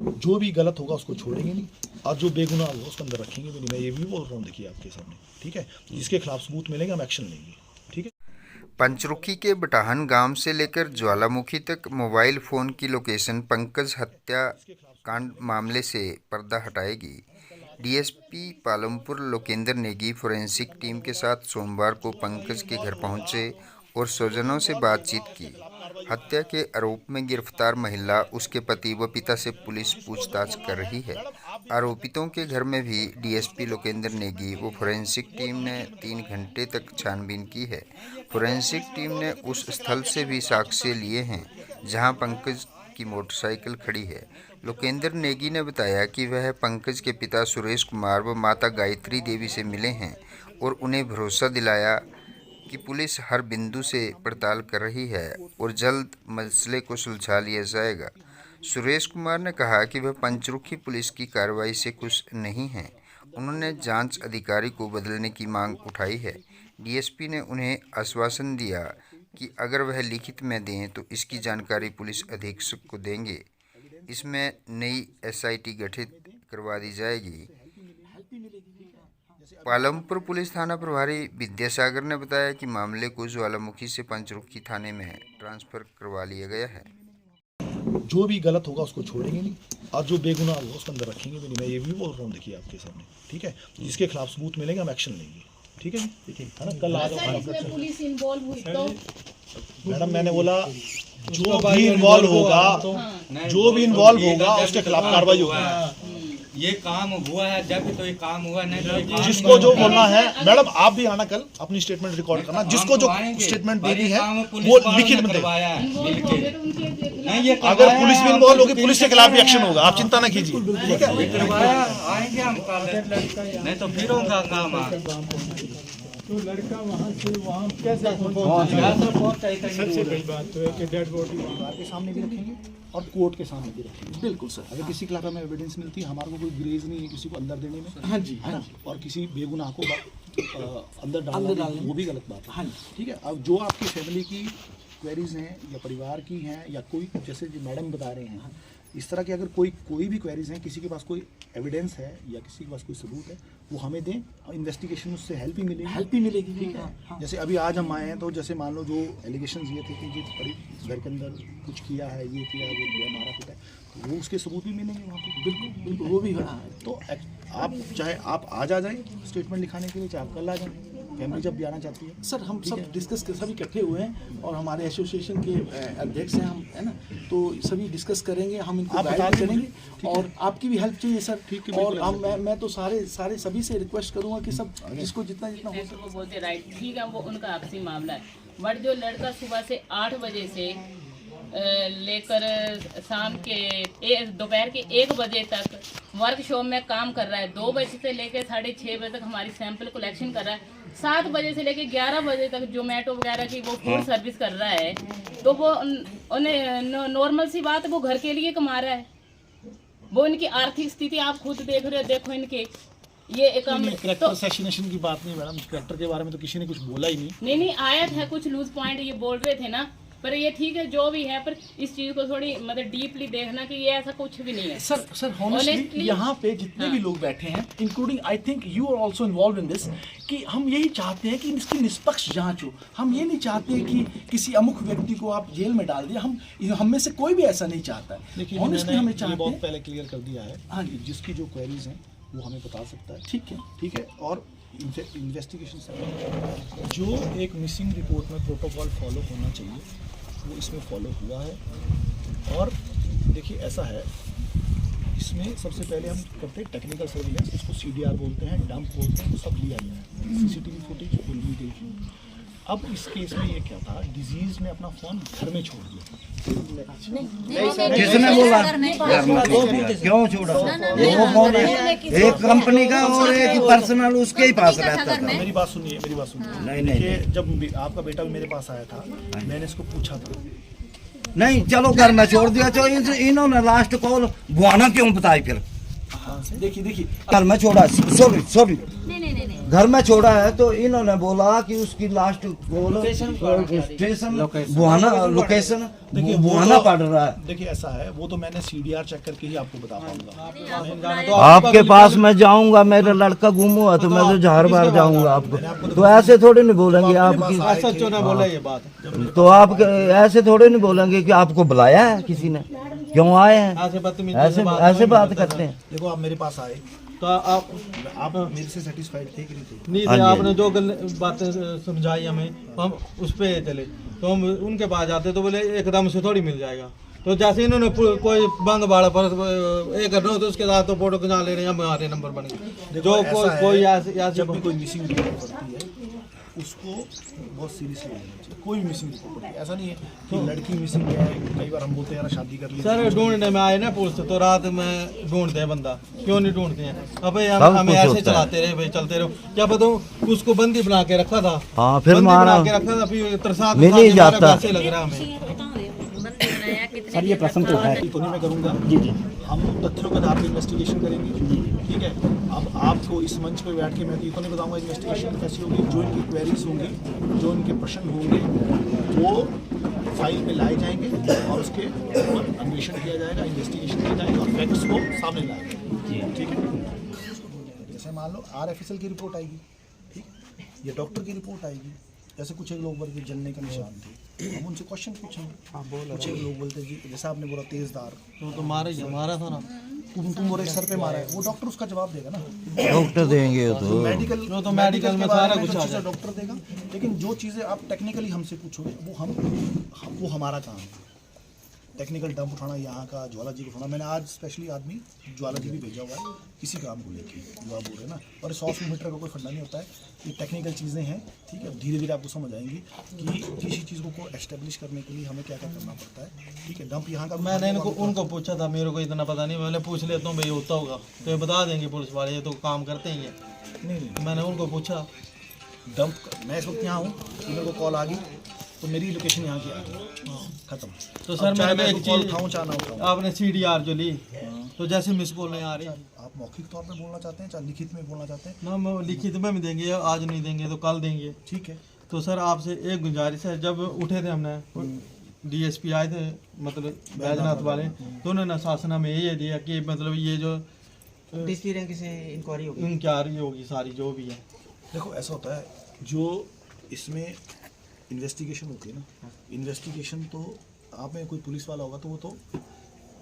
जो भी गलत होगा उसको छोड़ेंगे नहीं, और जो बेगुनाह होगा उसको अंदर रखेंगे भी नहीं। मैं ये भी बोल रहा हूँ, देखिए आपके सामने, ठीक है। जिसके खिलाफ सबूत मिलेंगे हम एक्शन लेंगे, ठीक है। पंचरुखी के बटाहन गांव से लेकर ज्वालामुखी तक मोबाइल फ़ोन की लोकेशन पंकज हत्याकांड मामले से पर्दा हटाएगी। DSP Palampur Lokendra Negi forensic team के साथ सोमवार को पंकज के घर पहुंचे और स्वजनों से बातचीत की। हत्या के आरोप में गिरफ्तार महिला, उसके पति व पिता से पुलिस पूछताछ कर रही है। आरोपितों के घर में भी डीएसपी लोकेंद्र नेगी व फोरेंसिक टीम ने 3 घंटे तक छानबीन की है। फोरेंसिक टीम ने उस स्थल से भी साक्ष्य लिए हैं जहां पंकज की मोटरसाइकिल खड़ी है। लोकेंद्र नेगी ने बताया कि वह पंकज के पिता सुरेश कुमार व माता गायत्री देवी से मिले हैं और उन्हें भरोसा दिलाया कि पुलिस हर बिंदु से पड़ताल कर रही है और जल्द मसले को सुलझा लिया जाएगा। सुरेश कुमार ने कहा कि वह पंचरुखी पुलिस की कार्रवाई से खुश नहीं हैं। उन्होंने जांच अधिकारी को बदलने की मांग उठाई है। डीएसपी ने उन्हें आश्वासन दिया कि अगर वह लिखित में दें तो इसकी जानकारी पुलिस अधीक्षक को देंगे। इसमें नई एसआईटी गठित करवा दी जाएगी। पालमपुर पुलिस थाना प्रभारी विद्यासागर ने बताया कि मामले को ज्वालामुखी से पंचरुखी थाने में ट्रांसफर करवा लिया गया है। जो भी गलत होगा उसको छोड़ेंगे नहीं, और जो बेगुनाह होगा उसको अंदर रखेंगे भी नहीं। मैं ये भी बोल रहा हूँ, देखिए आपके सामने, ठीक है। जिसके खिलाफ सबूत मिलेंगे हम एक्शन लेंगे, ठीक है। देखिए है ना, कल आ जाओ पुलिस इन्वॉल्व हुई तो मैडम, मैंने बोला जो भी इन्वॉल्व होगा, जो भी इन्वॉल्व होगा उसके खिलाफ कार्रवाई होगी। ये काम हुआ है जब तो ये काम हुआ, नहीं तो ये जिसको जो बोलना है मैडम, आप भी आना कल अपनी स्टेटमेंट रिकॉर्ड करना। जिसको जो स्टेटमेंट देनी है वो लिखित में दे। अगर पुलिस भी इन्वॉल्व होगी, पुलिस के खिलाफ भी एक्शन होगा, आप चिंता ना कीजिए, ठीक है। आएंगे हम कल, नहीं तो फिर होगा काम। तो लड़का वहाँ से वहाँ कैसे सबसे पहली बात तो है कि डेड बॉडी परिवार के सामने भी रखेंगे और कोर्ट के सामने भी रखेंगे। बिल्कुल सर, अगर किसी के खिलाफ हमें एविडेंस मिलती है, हमारे को कोई ग्रेज नहीं है किसी को अंदर देने में, हाँ जी, है ना, और किसी बेगुनाह को अंदर डालना वो भी गलत बात है, हाँ ठीक है। अब जो आपकी फैमिली की क्वेरीज हैं या परिवार की हैं या कोई, जैसे जो मैडम बता रहे हैं, इस तरह की अगर कोई भी क्वेरीज हैं, किसी के पास कोई एविडेंस है या किसी के पास कोई सबूत है, वो हमें दें, इन्वेस्टिगेशन उससे हेल्प ही मिलेगी, ठीक है। हाँ। जैसे अभी आज हम आए हैं तो जैसे मान लो जो एलिगेशंस ये थे कि ये घर के अंदर कुछ किया है, ये किया है, वो किया, मारा पीटा है, तो वो उसके सबूत भी मिलेंगे वहाँ पे। बिल्कुल वो भी है। तो आप चाहे आप आज आ जाएं स्टेटमेंट लिखाने के लिए, चाहे आप कल आ जाएं, फैमिली जब भी आना चाहती है। सर हम सब डिस्कस कर, सभी इकट्ठे हुए हैं और हमारे एसोसिएशन के अध्यक्ष हैं हम, है ना, तो सभी डिस्कस करेंगे, हम इनको गाइड करेंगे और आपकी भी हेल्प चाहिए सर, ठीक है। और हम मैं तो सारे सभी से रिक्वेस्ट करूंगा कि सब जिसको जितना हो सके वो बोलते राइट, ठीक है, वो उनका आपसी मामला है। बट जो लड़का सुबह से 8 बजे से लेकर शाम के दोपहर के 1 बजे तक वर्कशॉप में काम कर रहा है, 2 बजे से लेकर 6:30 बजे तक हमारी सैंपल कलेक्शन कर रहा है, 7 बजे से लेकर 11 बजे तक जोमेटो वगैरह की वो फूड सर्विस कर रहा है, तो वो उन्हें नॉर्मल सी बात, वो घर के लिए कमा रहा है। वो इनकी आर्थिक स्थिति आप खुद देख रहे हो, देखो इनके ये एक तो असैसिनेशन की बात नहीं मैडम, कैरेक्टर के बारे में तो किसी ने कुछ बोला ही नहीं आया था, कुछ लूज पॉइंट ये बोल रहे थे ना, पर ये ठीक है जो भी है, पर इस चीज को थोड़ी मतलब डीपली देखना कि ये ऐसा कुछ भी नहीं है। सर हॉनेस्टली यहाँ पे जितने भी लोग बैठे हैं, including I think you are also involve in this, कि हम यही चाहते हैं कि इसकी निष्पक्ष जांच हो। हम ये नहीं चाहते कि किसी अमुक व्यक्ति को आप जेल में डाल दिए, हम में से कोई भी ऐसा नहीं चाहता है। लेकिन ऑनेस्टली हमें चाहिए बहुत पहले क्लियर कर दिया है, हाँ जी, जिसकी जो क्वेरीज हैं वो हमें बता सकता है, ठीक है। और इन्वेस्टिगेशन से जो एक मिसिंग रिपोर्ट में प्रोटोकॉल फॉलो होना चाहिए वो इसमें फॉलो हुआ है। और देखिए ऐसा है, इसमें सबसे पहले हम करते हैं टेक्निकल सर्विलेंस, इसको CDR बोलते हैं, डंप बोलते हैं, तो सब लिया गया है, CCTV फुटेज फुल भी देखी। अब इस केस में ये क्या था, डिजीज ने अपना फोन घर में छोड़ दिया। किसने बोला क्यों छोड़ा? वो फोन एक कंपनी का और एक पर्सनल उसके ही पास रहता था। मेरी बात सुनिए नहीं जब आपका बेटा भी मेरे पास आया था, मैंने इसको पूछा था, नहीं चलो घर में छोड़ दिया, तो इन्होंने लास्ट कॉल बुआना क्यों बताई फिर? यहाँ से। देखिए घर में छोड़ा, सॉरी घर में छोड़ा है तो इन्होंने बोला कि उसकी last call station location Buhana पड़ रहा है। देखिए ऐसा है, वो तो मैंने CDR चेक करके ही आपको बता पाऊंगा। आपके पास मैं जाऊंगा, मेरा लड़का गुम हुआ तो मैं तो झार बार जाऊंगा आपको, तो ऐसे थोड़े नहीं बोलेंगे आपकी, सच्चो ने बोला ये बात, तो आप ऐसे थोड़े नहीं बोलेंगे कि आपको बुलाया है किसी ने, क्यों आए हैं, ऐसे बात करते हैं। देखो आप मेरे पास आए तो आप मेरे से सेटिस्फाइड थे कि नहीं थे? नहीं थे, आपने जो बातें समझाई हमें, हम उस पे चले, तो हम उनके पास जाते तो बोले एकदम से थोड़ी मिल जाएगा। तो जैसे इन्होंने कोई बंग बाड़ा पर एक करना हो तो उसके साथ तो फोटो खिंचा ले रहे हैं, हमारे नंबर बन गए। जो कोई जब भी कोई मिसिंग रिपोर्ट पड़ती है उसको बहुत सीरियसली लेना चाहिए। कोई भी मिसिंग रिपोर्ट पड़ती है, ऐसा नहीं है कि लड़की मिसिंग है। कई बार हम बोलते हैं यार शादी कर ली सर, ढूंढने में आए ना पुलिस, तो रात में ढूंढते हैं बंदा, क्यों नहीं ढूंढते हैं? अब हमें ऐसे चलाते रहे भाई, चलते रहो, क्या पता उसको बंदी बना के रखा था, हाँ फिर बंदी मारा बना के रखा था, फिर तरसात मिल ही जाता। कैसे लग रहा है हमें। सर ये प्रश्न तो है, तो नहीं मैं करूँगा। हम तथ्यों के आधार पर इन्वेस्टिगेशन करेंगे, ठीक है। अब आपको इस मंच पे बैठ के मैं तो ये तो नहीं बताऊंगा इन्वेस्टिगेशन कैसी होगी। जो इनकी क्वेरीज होंगी, जो इनके प्रश्न होंगे, वो फाइल में लाए जाएंगे और उसके ऊपर अन्वेषण किया जाएगा, इन्वेस्टिगेशन किया जाएगा और फैक्ट्स को सामने लाएंगे, ठीक है। जैसे मान लो RFSL की रिपोर्ट आएगी, ठीक, या डॉक्टर की रिपोर्ट आएगी। जैसे कुछ एक लोग बोलते जलने का निशान थे, हम उनसे क्वेश्चन पूछेंगे। कुछ एक लोग बोलते जी जैसा आपने बोला तेजदार, तो मारा था ना, तुम बोले सर पे मारा है, वो डॉक्टर उसका जवाब देगा ना, डॉक्टर देंगे तो मेडिकल तो मेडिकल में सारा कुछ आ जाए, डॉक्टर देगा। लेकिन जो चीज़ें आप टेक्निकली हमसे पूछोगे वो हमारा काम है। टेक्निकल डंप उठाना यहाँ का, ज्वाला जी को उठाना। मैंने आज स्पेशली आदमी ज्वाला जी भी भेजा हुआ है किसी काम को लेके, जो आप बोल रहे हैं ना। और 100 मीटर का कोई फंडा नहीं होता है, ये टेक्निकल चीज़ें हैं, ठीक है। धीरे धीरे आपको समझ आएंगी कि किसी चीज़ को एस्टेब्लिश करने के लिए हमें क्या क्या करना पड़ता है, ठीक है। डंप यहाँ का मैंने उनको पूछा था, मेरे को इतना पता नहीं, मैंने पूछ लेता हूँ भाई होता होगा तो ये बता देंगे पुलिस वाले, ये तो काम करते ही हैं। नहीं, मैंने उनको पूछा डंप मैं इस वक्त यहाँ हूँ, मेरे को कॉल आ गई तो मेरी लोकेशन यहाँ की आ गई, खत्म। तो सर मैंने एक चीज उठाऊँ चाहे ना उठाऊँ, आपने CDR जो ली, तो जैसे मिस कॉल नहीं आ रही, आप मौखिक तौर पे बोलना चाहते हैं चाहे लिखित में बोलना चाहते हैं, ना मैं लिखित में भी देंगे, आज नहीं देंगे तो कल देंगे, ठीक है। तो सर आपसे एक गुजारिश है, जब उठे थे हमने DSP आए थे मतलब बैजनाथ वाले, तो उन्होंने शासन में ये दिया कि मतलब ये जो इंक्वायरी होगी सारी जो भी है। देखो ऐसा होता है, जो इसमें इन्वेस्टिगेशन होती है ना, इन्वेस्टिगेशन तो आप में कोई पुलिस वाला होगा तो वो तो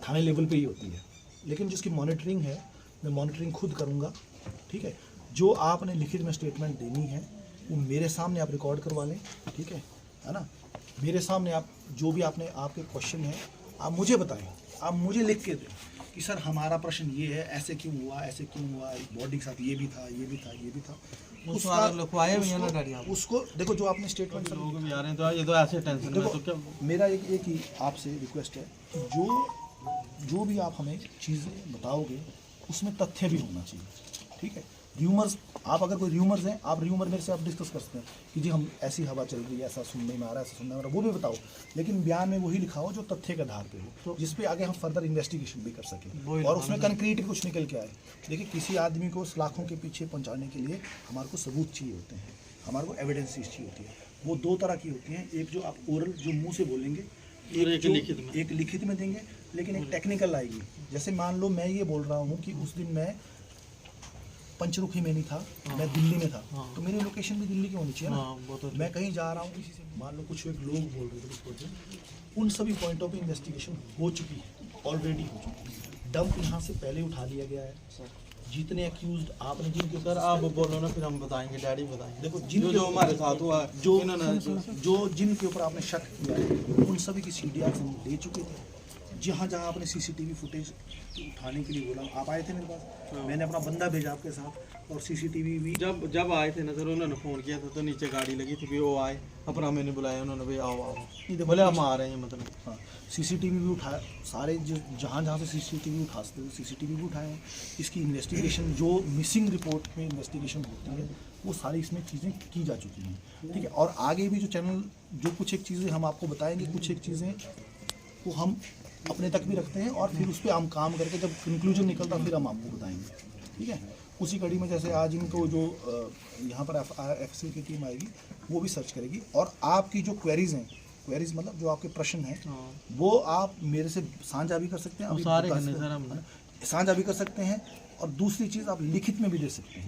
थाने लेवल पे ही होती है, लेकिन जिसकी मॉनिटरिंग है मैं मॉनिटरिंग खुद करूँगा, ठीक है। जो आपने लिखित में स्टेटमेंट देनी है वो मेरे सामने आप रिकॉर्ड करवा लें, ठीक है ना। मेरे सामने आप जो भी आपके क्वेश्चन है आप मुझे बताएं, आप मुझे लिख के दें कि सर हमारा प्रश्न ये है, ऐसे क्यों हुआ, ऐसे क्यों हुआ, बॉडी के साथ ये भी था, ये भी था, ये भी था। उसको देखो, जो आपने स्टेटमेंट लोग भी आ रहे हैं तो ये तो ऐसे टेंशन में, तो क्या मेरा एक ही आपसे रिक्वेस्ट है कि जो भी आप हमें चीज़ें बताओगे उसमें तथ्य भी होना चाहिए, ठीक है। र्यूमर्स, आप अगर कोई र्यूमर्स हैं, आप र्यूमर मेरे से आप डिस्कस कर सकते हैं कि जी हम ऐसी हवा चल रही है, ऐसा सुनने में आ रहा है, ऐसा सुनने में आ रहा है, वो भी बताओ। लेकिन बयान में वही लिखा हो जो तथ्य के आधार पे हो, जिस पे आगे हम फर्दर इन्वेस्टिगेशन भी कर सकें और उसमें कंक्रीट कुछ निकल के आए। देखिए, किसी आदमी को लाखों के पीछे पहुँचाने के लिए हमारे को सबूत चाहिए होते हैं, हमारे को एविडेंसेस चाहिए होती है। वो दो तरह की होती हैं, एक जो आप ओरल जो मुँह से बोलेंगे, एक लिखित में देंगे, लेकिन एक टेक्निकल आएगी। जैसे मान लो मैं ये बोल रहा हूँ कि उस दिन मैं पंचरुखी में नहीं था, मैं दिल्ली में था, तो मेरी लोकेशन भी दिल्ली की होनी चाहिए ना। मैं कहीं जा रहा हूँ किसी से, मान लो कुछ एक लोग बोल रहे थे, उन सभी पॉइंटों पे इन्वेस्टिगेशन हो चुकी है, ऑलरेडी हो चुकी है। डंप यहाँ से पहले उठा लिया गया है। जितने अक्यूज्ड आपने जिनके, सर आप बोलो ना, फिर हम बताएंगे, डैडी बताएंगे। देखो जो हमारे साथ हुआ, जो जिनके ऊपर आपने शक किया है उन सभी की CDR हम ले चुके थे। जहाँ जहाँ आपने CCTV फुटेज उठाने के लिए बोला, आप आए थे मेरे पास, मैंने अपना बंदा भेजा आपके साथ और CCTV भी जब आए थे ना सर, उन्होंने फ़ोन किया था तो नीचे गाड़ी लगी थी, भी वो आए, अपना मैंने बुलाया, उन्होंने भी आओ बोले हम आ रहे हैं, मतलब हाँ। CCTV भी उठाया, सारे जहाँ जहाँ से CCTV उठाते थे CCTV भी उठाए हैं। इसकी इन्वेस्टिगेशन जो मिसिंग रिपोर्ट में इन्वेस्टिगेशन होती है वो सारी इसमें चीज़ें की जा चुकी हैं, ठीक है। और आगे भी जो चैनल जो कुछ एक चीज़ें हम आपको बताएंगे, कुछ एक चीज़ें वो हम अपने तक भी रखते हैं और फिर उस पर हम काम करके जब कंक्लूजन निकलता फिर हम आपको बताएंगे, ठीक है। उसी कड़ी में जैसे आज इनको जो यहाँ पर एफएसएल की टीम आएगी वो भी सर्च करेगी और आपकी जो क्वेरीज हैं, क्वेरीज मतलब जो आपके प्रश्न हैं वो आप मेरे से साझा भी कर सकते हैं, अभी सारे करने सर हम साझा भी कर सकते हैं और दूसरी चीज़ आप लिखित में भी दे सकते हैं।